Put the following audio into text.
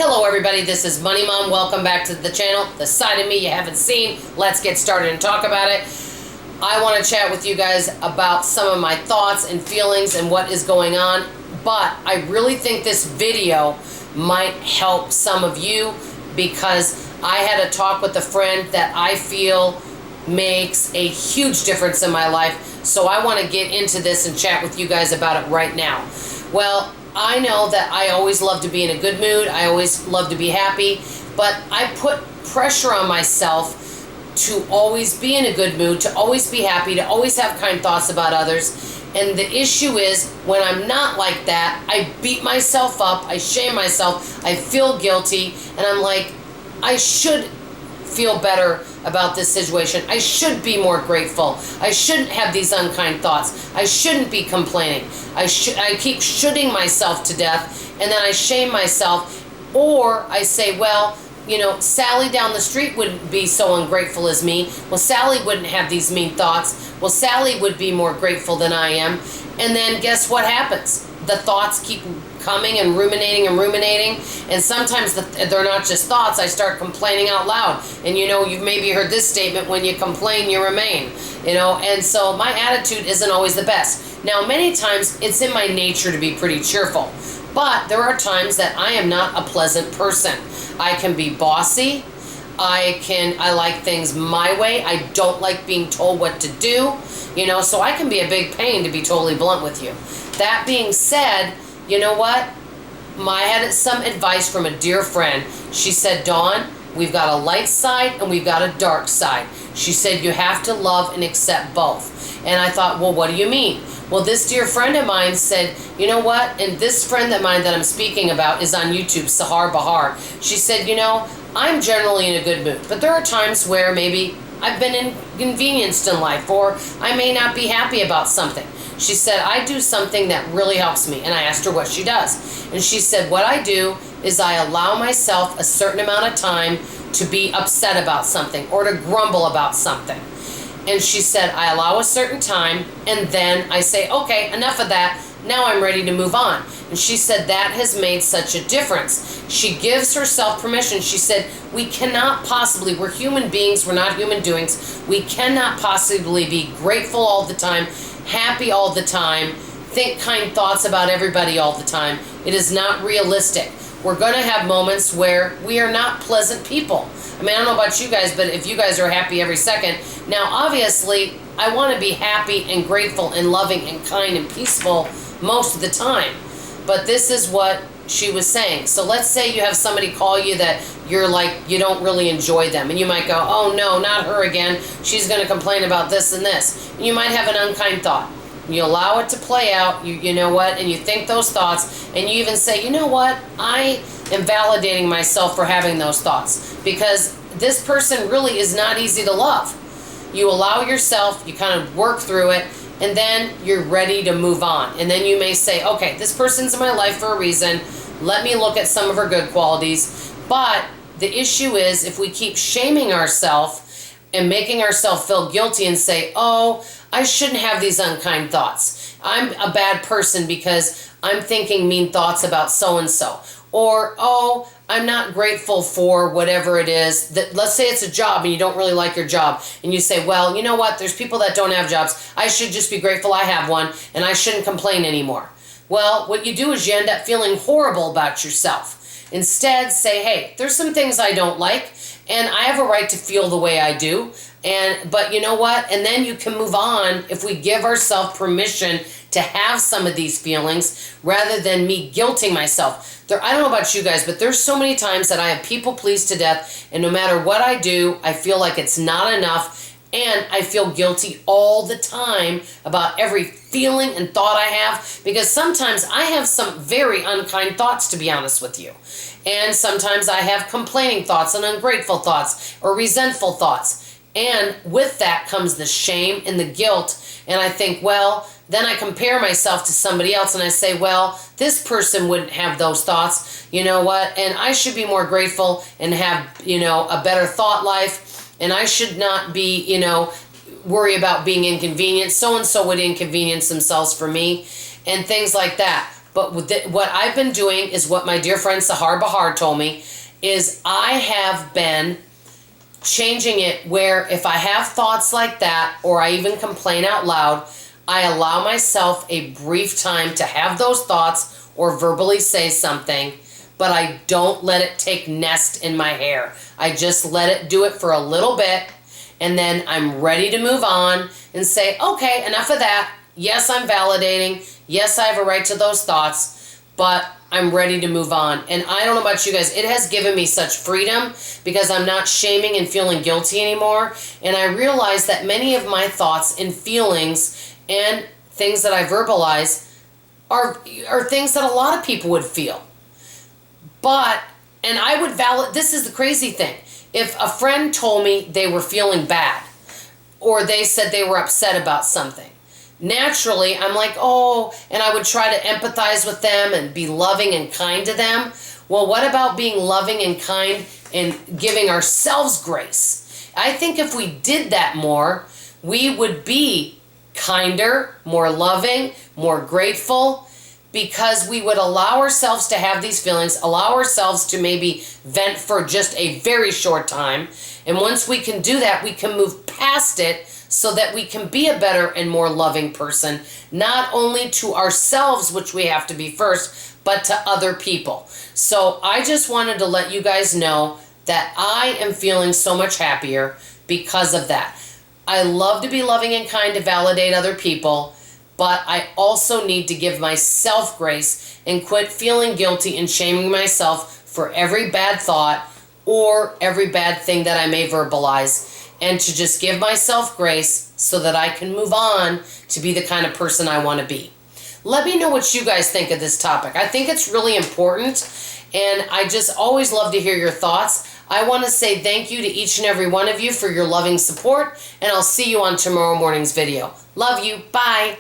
Hello everybody, this is Money Mom. Welcome back to the channel. The side of me you haven't seen. Let's get started and talk about it. I want to chat with you guys about some of my thoughts and feelings and what is going on. But I really think this video might help some of you because I had a talk with a friend that I feel makes a huge difference in my life. So I want to get into this and chat with you guys about it right now. Well, I know that I always love to be in a good mood. I always love to be happy, but I put pressure on myself to always be in a good mood, to always be happy, to always have kind thoughts about others. And the issue is when I'm not like that, I beat myself up, I shame myself, I feel guilty, and I'm like, I should feel better about this situation. I should be more grateful. I shouldn't have these unkind thoughts. I shouldn't be complaining. I keep shooting myself to death, and then I shame myself, or I say, well, you know, Sally down the street wouldn't be so ungrateful as me. Well, Sally wouldn't have these mean thoughts. Well, Sally would be more grateful than I am. And then guess what happens? The thoughts keep coming and ruminating, and sometimes they're not just thoughts. I start complaining out loud, and you know, you've maybe heard this statement, when you complain you remain, you know. And so my attitude isn't always the best. Now, many times it's in my nature to be pretty cheerful, but there are times that I am not a pleasant person. I can be bossy. I like things my way. I don't like being told what to do, you know, so I can be a big pain, to be totally blunt with you. That being said, you know what? I had some advice from a dear friend. She said, Dawn, we've got a light side and we've got a dark side. She said, you have to love and accept both. And I thought, well, what do you mean? Well, this dear friend of mine said, you know what? And this friend of mine that I'm speaking about is on YouTube, Sahar Bahar. She said, you know, I'm generally in a good mood, but there are times where maybe I've been inconvenienced in life, or I may not be happy about something. She said, I do something that really helps me. And I asked her what she does. And she said, what I do is I allow myself a certain amount of time to be upset about something or to grumble about something. And she said, I allow a certain time, and then I say, okay, enough of that. Now I'm ready to move on. And she said that has made such a difference. She gives herself permission. She said, we cannot possibly, we're human beings, we're not human doings. We cannot possibly be grateful all the time, happy all the time, think kind thoughts about everybody all the time. It is not realistic. We're going to have moments where we are not pleasant people. I mean, I don't know about you guys, but if you guys are happy every second. Now, obviously, I want to be happy and grateful and loving and kind and peaceful most of the time. But this is what she was saying. So let's say you have somebody call you that you're like, you don't really enjoy them. And you might go, oh no, not her again. She's going to complain about this and this. And you might have an unkind thought. You allow it to play out, you know what, and you think those thoughts, and you even say, you know what, I am validating myself for having those thoughts, because this person really is not easy to love. You allow yourself, you kind of work through it, and then you're ready to move on. And then you may say, okay, this person's in my life for a reason. Let me look at some of her good qualities. But the issue is, if we keep shaming ourselves and making ourselves feel guilty and say, oh, I shouldn't have these unkind thoughts. I'm a bad person because I'm thinking mean thoughts about so-and-so. Or, oh, I'm not grateful for whatever it is. That, let's say it's a job and you don't really like your job. And you say, well, you know what? There's people that don't have jobs. I should just be grateful I have one, and I shouldn't complain anymore. Well, what you do is you end up feeling horrible about yourself. Instead, say, hey, there's some things I don't like, and I have a right to feel the way I do. But you know what? And then you can move on if we give ourselves permission to have some of these feelings rather than me guilting myself. I don't know about you guys, but there's so many times that I have people pleased to death, and no matter what I do, I feel like it's not enough, and I feel guilty all the time about every feeling and thought I have, because sometimes I have some very unkind thoughts, to be honest with you. And sometimes I have complaining thoughts and ungrateful thoughts or resentful thoughts. And with that comes the shame and the guilt. And I think, well, then I compare myself to somebody else and I say, well, this person wouldn't have those thoughts. You know what? And I should be more grateful and have, you know, a better thought life. And I should not be, you know, worry about being inconvenienced. So-and-so would inconvenience themselves for me and things like that. But what I've been doing is what my dear friend Sahar Bahar told me, is I have been changing it where if I have thoughts like that, or I even complain out loud, I allow myself a brief time to have those thoughts or verbally say something, but I don't let it take nest in my hair. I just let it do it for a little bit, and then I'm ready to move on and say, okay, enough of that. Yes, I'm validating. Yes, I have a right to those thoughts, but I'm ready to move on. And I don't know about you guys, it has given me such freedom because I'm not shaming and feeling guilty anymore. And I realize that many of my thoughts and feelings and things that I verbalize are things that a lot of people would feel. But, and I would this is the crazy thing. If a friend told me they were feeling bad, or they said they were upset about something, naturally I'm like, oh, and I would try to empathize with them and be loving and kind to them. Well, what about being loving and kind and giving ourselves grace? I think if we did that more, we would be kinder, more loving, more grateful, because we would allow ourselves to have these feelings, allow ourselves to maybe vent for just a very short time. And once we can do that, we can move past it so that we can be a better and more loving person, not only to ourselves, which we have to be first, but to other people. So I just wanted to let you guys know that I am feeling so much happier because of that. I love to be loving and kind to validate other people, but I also need to give myself grace and quit feeling guilty and shaming myself for every bad thought or every bad thing that I may verbalize, and to just give myself grace so that I can move on to be the kind of person I want to be. Let me know what you guys think of this topic. I think it's really important, and I just always love to hear your thoughts. I want to say thank you to each and every one of you for your loving support, and I'll see you on tomorrow morning's video. Love you. Bye.